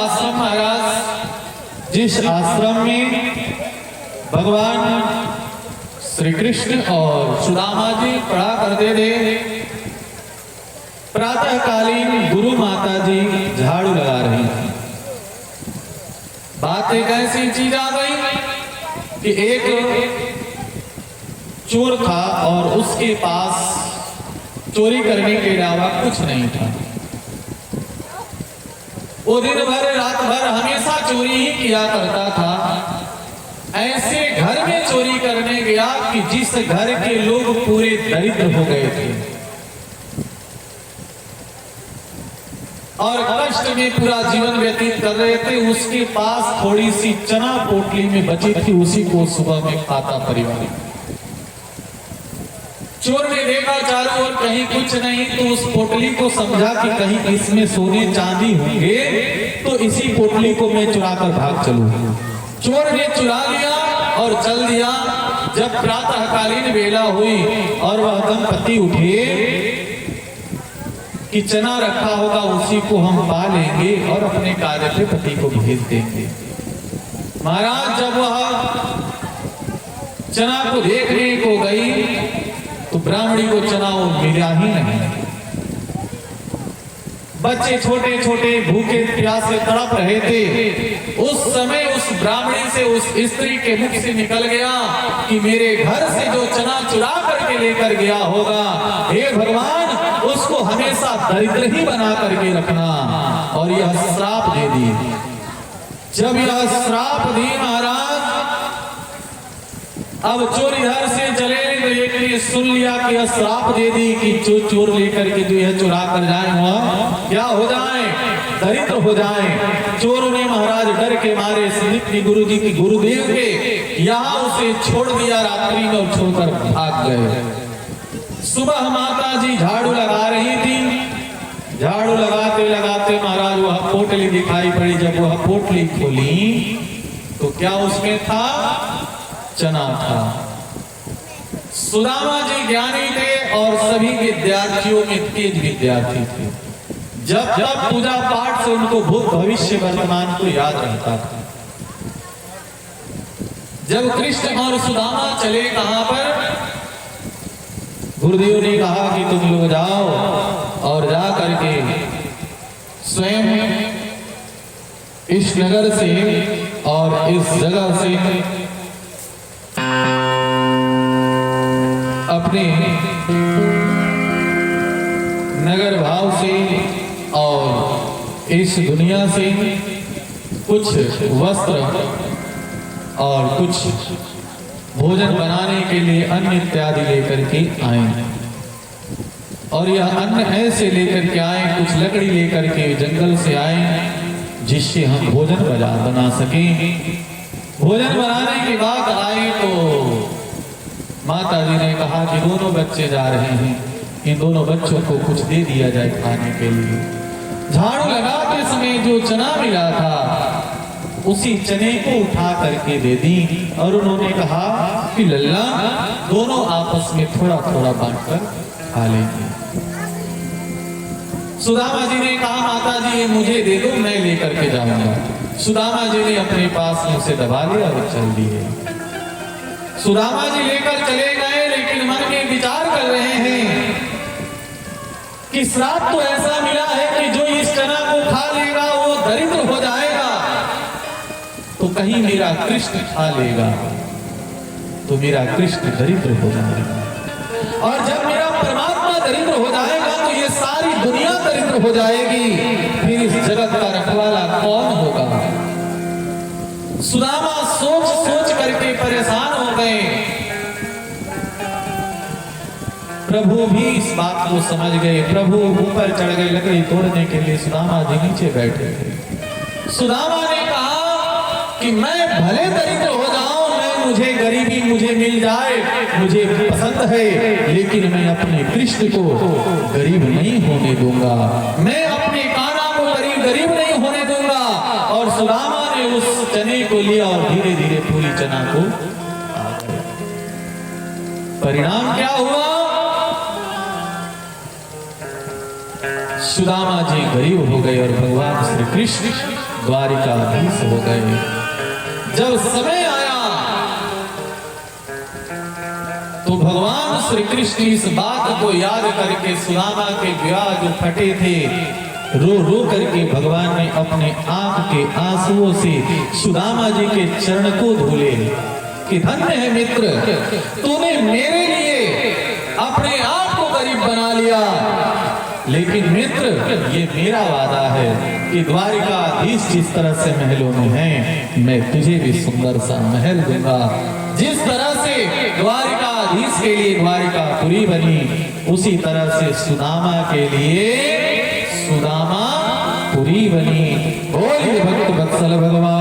आश्रम महाराज, जिस आश्रम में भगवान श्री कृष्ण और सुदामा जी पढ़ा करते थे, प्रातःकालीन गुरु माता जी झाड़ू लगा रही थी। बात एक ऐसी चीज आ गई कि एक चोर था और उसके पास चोरी करने के अलावा कुछ नहीं था। वो दिन भर रात भर हमेशा चोरी ही किया करता था। ऐसे घर में चोरी करने गया कि जिस घर के लोग पूरे दरिद्र हो गए थे और कष्ट में पूरा जीवन व्यतीत कर रहे थे, उसके पास थोड़ी सी चना पोटली में बची थी, उसी को सुबह में खाता परिवार। चोर ने देखा चारों ओर कहीं कुछ नहीं, तो उस पोटली को समझा कि कहीं इसमें सोने चांदी होंगे, तो इसी पोटली को मैं चुरा कर भाग चलूं। चोर ने चुरा लिया और चल दिया। जब प्रातःकालीन वेला हुई और वह दंपति उठे कि चना रखा होगा उसी को हम पा लेंगे और अपने कार्य पे पति को भेज देंगे। महाराज जब वह चना को देखने को गई तो ब्राह्मणी को चना वो मिला ही नहीं। बच्चे छोटे छोटे भूखे प्यासे तड़प रहे थे। उस समय उस ब्राह्मणी से, उस स्त्री के मुख से निकल गया कि मेरे घर से जो चना चुरा करके लेकर गया होगा, हे भगवान उसको हमेशा दरिद्र ही बना करके रखना। और यह श्राप दे दी। जब यह श्राप दी महाराज, अब चोर इधर से चले तो एक ने सुन लिया कि यह श्राप दे दी कि जो चोर लेकर के जो यह चुरा कर जाए वह क्या हो जाए, दरिद्र हो जाए। चोरों ने महाराज डर के मारे स्मृति गुरु जी की गुरुदेव के यहाँ उसे छोड़ दिया रात्रि में और छोड़कर भाग गए। सुबह माता जी झाड़ू लगा रही थी। झाड़ू लगाते लगाते महाराज वह पोटली दिखाई पड़ी। जब वह पोटली खोली तो क्या उसमें था, चना था। सुदामा जी ज्ञानी थे और सभी विद्यार्थियों में तेज विद्यार्थी थे। जब जब पूजा पाठ से उनको भूत भविष्य वर्तमान को याद रहता था। जब कृष्ण और सुदामा चले कहां पर, गुरुदेव ने कहा कि तुम लोग जाओ और जा करके स्वयं इस नगर से और इस जगह से अपने नगर भाव से और इस दुनिया से कुछ वस्त्र और कुछ भोजन बनाने के लिए अन्न इत्यादि लेकर के आए। और यह अन्न ऐसे लेकर के आए, कुछ लकड़ी लेकर के जंगल से आए जिससे हम भोजन बना सकें। भोजन बनाने के बाद आए तो माता जी ने कहा कि दोनों बच्चे जा रहे हैं, इन दोनों बच्चों को कुछ दे दिया जाए खाने के लिए। झाड़ू लगाते समय जो चना मिला था उसी चने को उठा करके दे दी और उन्होंने कहा कि लल्ला दोनों आपस में थोड़ा थोड़ा बांटकर खा लेंगे। सुदामा जी ने कहा माता जी ये मुझे दे दो, मैं लेकर के जाऊंगा। सुदामा जी ने अपने पास में उसे दबा लिया और चल दिए। सुदामा जी लेकर चले गए, लेकिन मन में विचार कर रहे हैं कि श्राप तो ऐसा मिला है कि जो इस चना को खा लेगा वो दरिद्र हो जाएगा, तो कहीं मेरा कृष्ण खा लेगा तो मेरा कृष्ण दरिद्र हो जाएगा। और जब मेरा परमात्मा दरिद्र हो जाएगा तो ये सारी दुनिया दरिद्र हो जाएगी, फिर इस जगत का रखवाला कौन होगा। सुदामा सोच सोच करके परेशान हो गए। प्रभु भी इस बात को समझ गए। प्रभु ऊपर चढ़ गए लकड़ी तोड़ने के लिए, सुदामा जी नीचे बैठे थे। सुदामा ने कहा कि मैं भले दरिद्र हो जाऊं, मुझे गरीबी मुझे मिल जाए, मुझे पसंद है, लेकिन मैं अपने कृष्ण को गरीब नहीं होने दूंगा, मैं अपने कान्हा को गरीब नहीं होने दूंगा। और सुदामा ने उस चने को लिया और धीरे धीरे पूरी चना को परिणाम क्या हुआ, सुदामा जी गरीब हो गए और भगवान श्री कृष्ण द्वारिकाधीश हो गए। जब समय आया तो भगवान श्री कृष्ण इस बात को याद करके सुदामा के विवाह जो फटे थे, रो रो करके भगवान ने अपने आंख के आंसुओं से सुदामा जी के चरण को धुले कि धन्य है मित्र, तूने मेरे लिए अपने आप को गरीब बना लिया, लेकिन मित्र ये मेरा वादा है कि द्वारिकाधीश जिस तरह से महलों में है, मैं तुझे भी सुंदर सा महल दूंगा। जिस तरह से द्वारिकाधीश के लिए द्वारिकापुरी बनी, उसी तरह से सुदामा के लिए सुदामापुरी बनी। बोलिए भक्त वत्सल भगवान